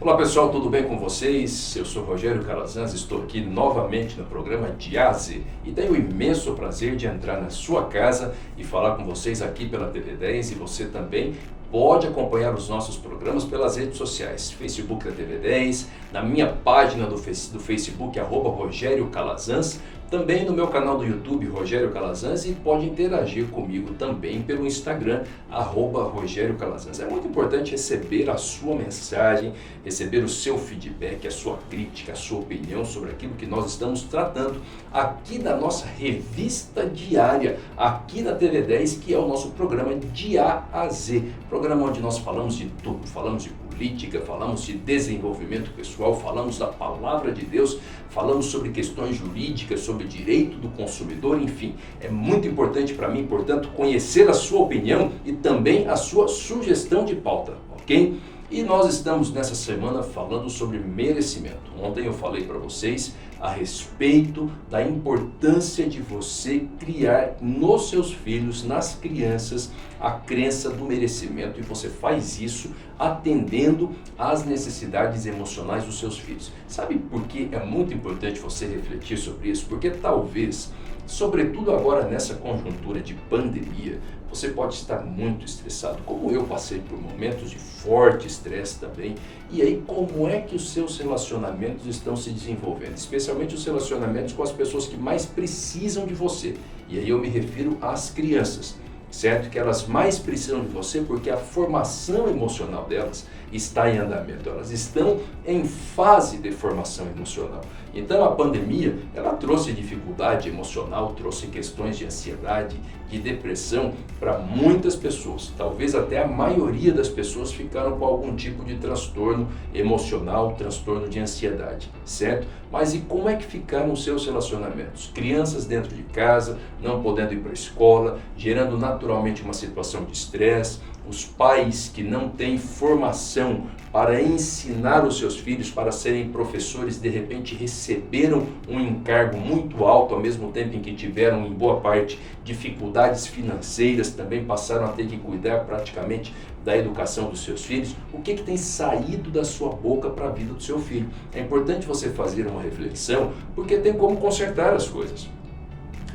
Olá pessoal, tudo bem com vocês? Eu sou Rogério Calazans, estou aqui novamente no programa Diase e tenho o imenso prazer de entrar na sua casa e falar com vocês aqui pela TV10 e você também pode acompanhar os nossos programas pelas redes sociais, Facebook da TV10, na minha página do Facebook, @Rogério Calazans, também no meu canal do YouTube, Rogério Calazans, e pode interagir comigo também pelo Instagram, @Rogério Calazans. É muito importante receber a sua mensagem, receber o seu feedback, a sua crítica, a sua opinião sobre aquilo que nós estamos tratando aqui na nossa revista diária, aqui na TV10, que é o nosso programa de A a Z, programa onde nós falamos de tudo, falamos de política, falamos de desenvolvimento pessoal, falamos da palavra de Deus, falamos sobre questões jurídicas, sobre direito do consumidor, enfim, é muito importante para mim, portanto, conhecer a sua opinião e também a sua sugestão de pauta, ok? E nós estamos nessa semana falando sobre merecimento. Ontem eu falei para vocês a respeito da importância de você criar nos seus filhos, nas crianças, a crença do merecimento, e você faz isso atendendo às necessidades emocionais dos seus filhos. Sabe por que é muito importante você refletir sobre isso? Porque talvez, sobretudo agora nessa conjuntura de pandemia, você pode estar muito estressado, como eu passei por momentos de forte estresse também. E aí, como é que os seus relacionamentos estão se desenvolvendo? Especialmente os relacionamentos com as pessoas que mais precisam de você. E aí eu me refiro às crianças, certo? Que elas mais precisam de você porque a formação emocional delas está em andamento, elas estão em fase de formação emocional. Então a pandemia, ela trouxe dificuldade emocional, trouxe questões de ansiedade, de depressão para muitas pessoas. Talvez até a maioria das pessoas ficaram com algum tipo de transtorno emocional, transtorno de ansiedade, certo? Mas e como é que ficaram os seus relacionamentos? Crianças dentro de casa, não podendo ir para a escola, gerando naturalmente uma situação de estresse, os pais que não têm formação para ensinar os seus filhos para serem professores, de repente receberam um encargo muito alto, ao mesmo tempo em que tiveram, em boa parte, dificuldades financeiras, também passaram a ter que cuidar praticamente da educação dos seus filhos. O que tem saído da sua boca para a vida do seu filho? É importante você fazer uma reflexão, porque tem como consertar as coisas.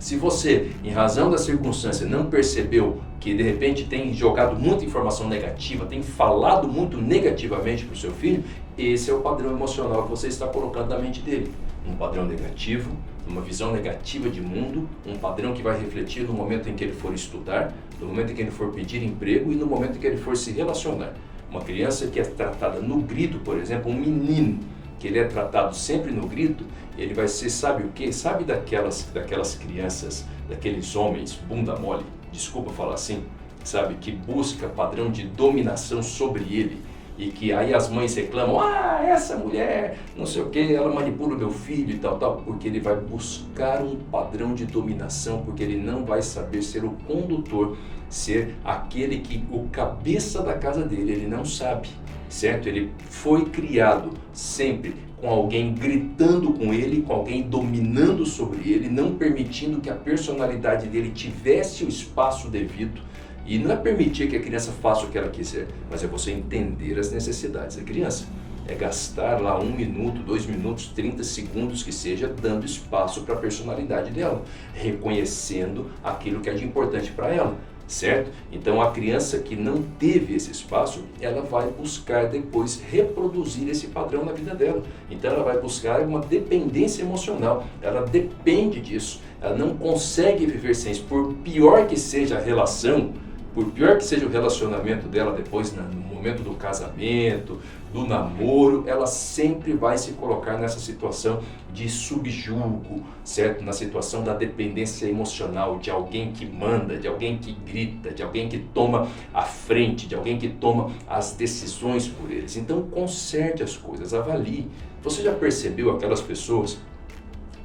Se você, em razão da circunstância, não percebeu que de repente tem jogado muita informação negativa, tem falado muito negativamente para o seu filho, esse é o padrão emocional que você está colocando na mente dele. Um padrão negativo, uma visão negativa de mundo, um padrão que vai refletir no momento em que ele for estudar, no momento em que ele for pedir emprego e no momento em que ele for se relacionar. Uma criança que é tratada no grito, por exemplo, um menino que ele é tratado sempre no grito, ele vai ser, sabe o quê? Sabe daquelas crianças, daqueles homens, bunda mole, desculpa falar assim, sabe, que busca padrão de dominação sobre ele, e que aí as mães reclamam, essa mulher, não sei o que, ela manipula o meu filho e tal, porque ele vai buscar um padrão de dominação, porque ele não vai saber ser o condutor, ser aquele que, o cabeça da casa dele, ele não sabe, certo? Ele foi criado sempre com alguém gritando com ele, com alguém dominando sobre ele, não permitindo que a personalidade dele tivesse o espaço devido. E não é permitir que a criança faça o que ela quiser, mas é você entender as necessidades da criança. É gastar lá 1 minuto, 2 minutos, 30 segundos que seja, dando espaço para a personalidade dela, reconhecendo aquilo que é de importante para ela, certo? Então a criança que não teve esse espaço, ela vai buscar depois reproduzir esse padrão na vida dela. Então ela vai buscar uma dependência emocional, ela depende disso, ela não consegue viver sem isso, por pior que seja a relação, por pior que seja o relacionamento dela depois, no momento do casamento, do namoro, ela sempre vai se colocar nessa situação de subjugo, certo? Na situação da dependência emocional, de alguém que manda, de alguém que grita, de alguém que toma a frente, de alguém que toma as decisões por eles. Então conserte as coisas, avalie. Você já percebeu aquelas pessoas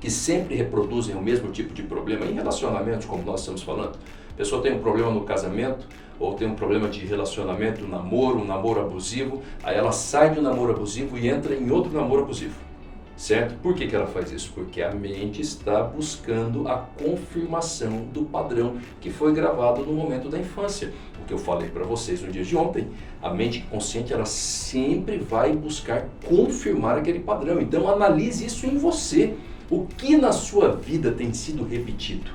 que sempre reproduzem o mesmo tipo de problema em relacionamentos, como nós estamos falando? A pessoa tem um problema no casamento, ou tem um problema de relacionamento, um namoro abusivo, aí ela sai de um namoro abusivo e entra em outro namoro abusivo. certo? Por que ela faz isso? Porque a mente está buscando a confirmação do padrão que foi gravado no momento da infância. O que eu falei para vocês no dia de ontem, a mente consciente ela sempre vai buscar confirmar aquele padrão. Então analise isso em você. O que na sua vida tem sido repetido?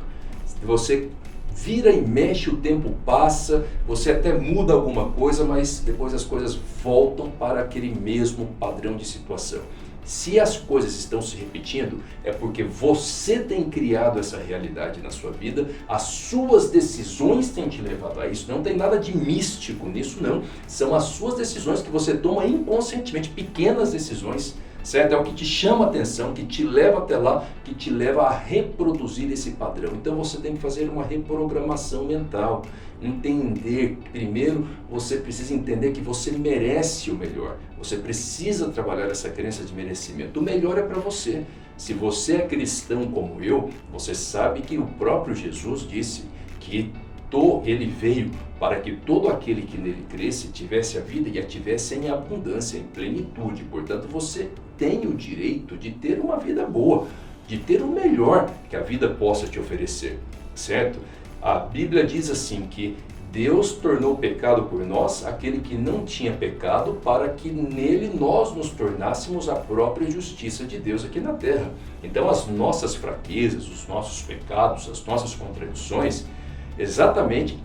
Você vira e mexe, o tempo passa, você até muda alguma coisa, mas depois as coisas voltam para aquele mesmo padrão de situação. Se as coisas estão se repetindo, é porque você tem criado essa realidade na sua vida, as suas decisões têm te levado a isso. Não tem nada de místico nisso, não. São as suas decisões que você toma inconscientemente, pequenas decisões, certo? É o que te chama a atenção, que te leva até lá, que te leva a reproduzir esse padrão. Então você tem que fazer uma reprogramação mental. Entender, primeiro você precisa entender que você merece o melhor. Você precisa trabalhar essa crença de merecimento. O melhor é para você. Se você é cristão como eu, você sabe que o próprio Jesus disse que ele veio para que todo aquele que nele cresce tivesse a vida e a tivesse em abundância, em plenitude. Portanto, você tem o direito de ter uma vida boa, de ter o melhor que a vida possa te oferecer, certo? A Bíblia diz assim que Deus tornou pecado por nós aquele que não tinha pecado, para que nele nós nos tornássemos a própria justiça de Deus aqui na terra. Então as nossas fraquezas, os nossos pecados, as nossas contradições, exatamente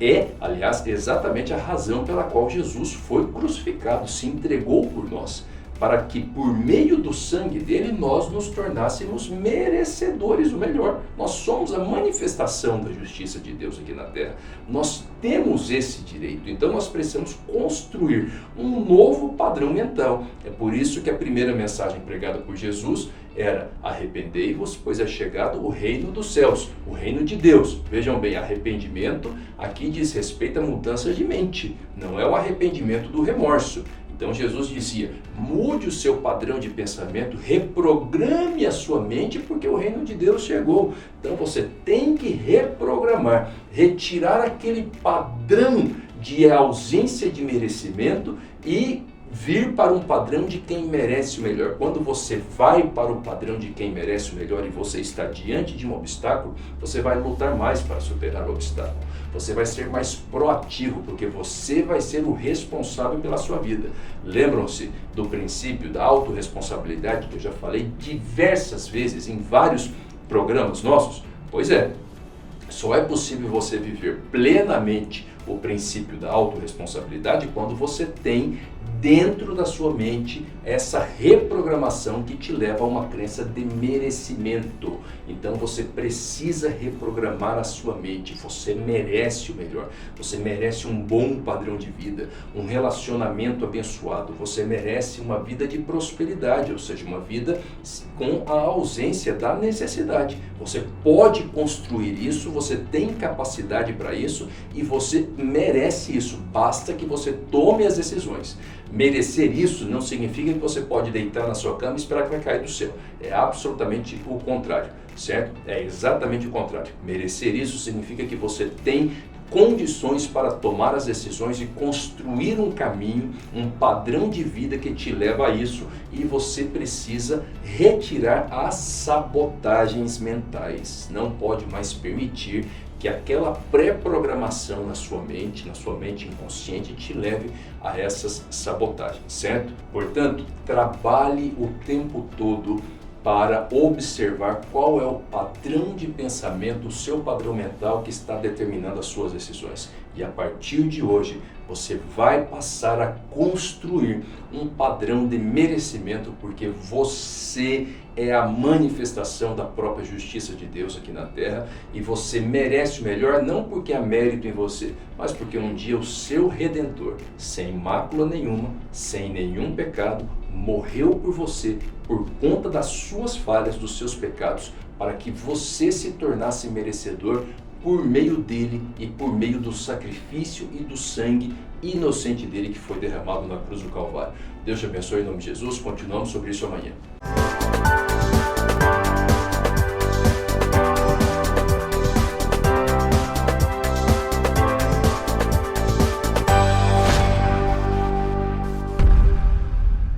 a razão pela qual Jesus foi crucificado, se entregou por nós, para que por meio do sangue dele nós nos tornássemos merecedores do melhor. Nós somos a manifestação da justiça de Deus aqui na terra. Nós temos esse direito, então nós precisamos construir um novo padrão mental. É por isso que a primeira mensagem pregada por Jesus era: arrependei-vos, pois é chegado o reino dos céus, o reino de Deus. Vejam bem, arrependimento aqui diz respeito à mudança de mente, não é o arrependimento do remorso. Então Jesus dizia: mude o seu padrão de pensamento, reprograme a sua mente, porque o reino de Deus chegou. Então você tem que reprogramar, retirar aquele padrão de ausência de merecimento e vir para um padrão de quem merece o melhor. Quando você vai para o padrão de quem merece o melhor e você está diante de um obstáculo, você vai lutar mais para superar o obstáculo. Você vai ser mais proativo, porque você vai ser o responsável pela sua vida. Lembram-se do princípio da autorresponsabilidade, que eu já falei diversas vezes em vários programas nossos? Pois é, só é possível você viver plenamente o princípio da autorresponsabilidade quando você tem dentro da sua mente essa reprogramação que te leva a uma crença de merecimento. Então você precisa reprogramar a sua mente. Você merece o melhor, você merece um bom padrão de vida, um relacionamento abençoado, você merece uma vida de prosperidade, ou seja, uma vida com a ausência da necessidade. Você pode construir isso, você tem capacidade para isso e você merece isso, basta que você tome as decisões. Merecer isso não significa que você pode deitar na sua cama e esperar que vai cair do céu. É absolutamente o contrário, certo? É exatamente o contrário. Merecer isso significa que você tem condições para tomar as decisões e construir um caminho, um padrão de vida que te leva a isso, e você precisa retirar as sabotagens mentais. Não pode mais permitir que aquela pré-programação na sua mente inconsciente, te leve a essas sabotagens, certo? Portanto, trabalhe o tempo todo para observar qual é o padrão de pensamento, o seu padrão mental que está determinando as suas decisões. E a partir de hoje, você vai passar a construir um padrão de merecimento, porque você é a manifestação da própria justiça de Deus aqui na terra, e você merece o melhor, não porque há mérito em você, mas porque um dia o seu Redentor, sem mácula nenhuma, sem nenhum pecado, morreu por você, por conta das suas falhas, dos seus pecados, para que você se tornasse merecedor por meio dele e por meio do sacrifício e do sangue inocente dele que foi derramado na cruz do Calvário. Deus te abençoe em nome de Jesus. Continuamos sobre isso amanhã.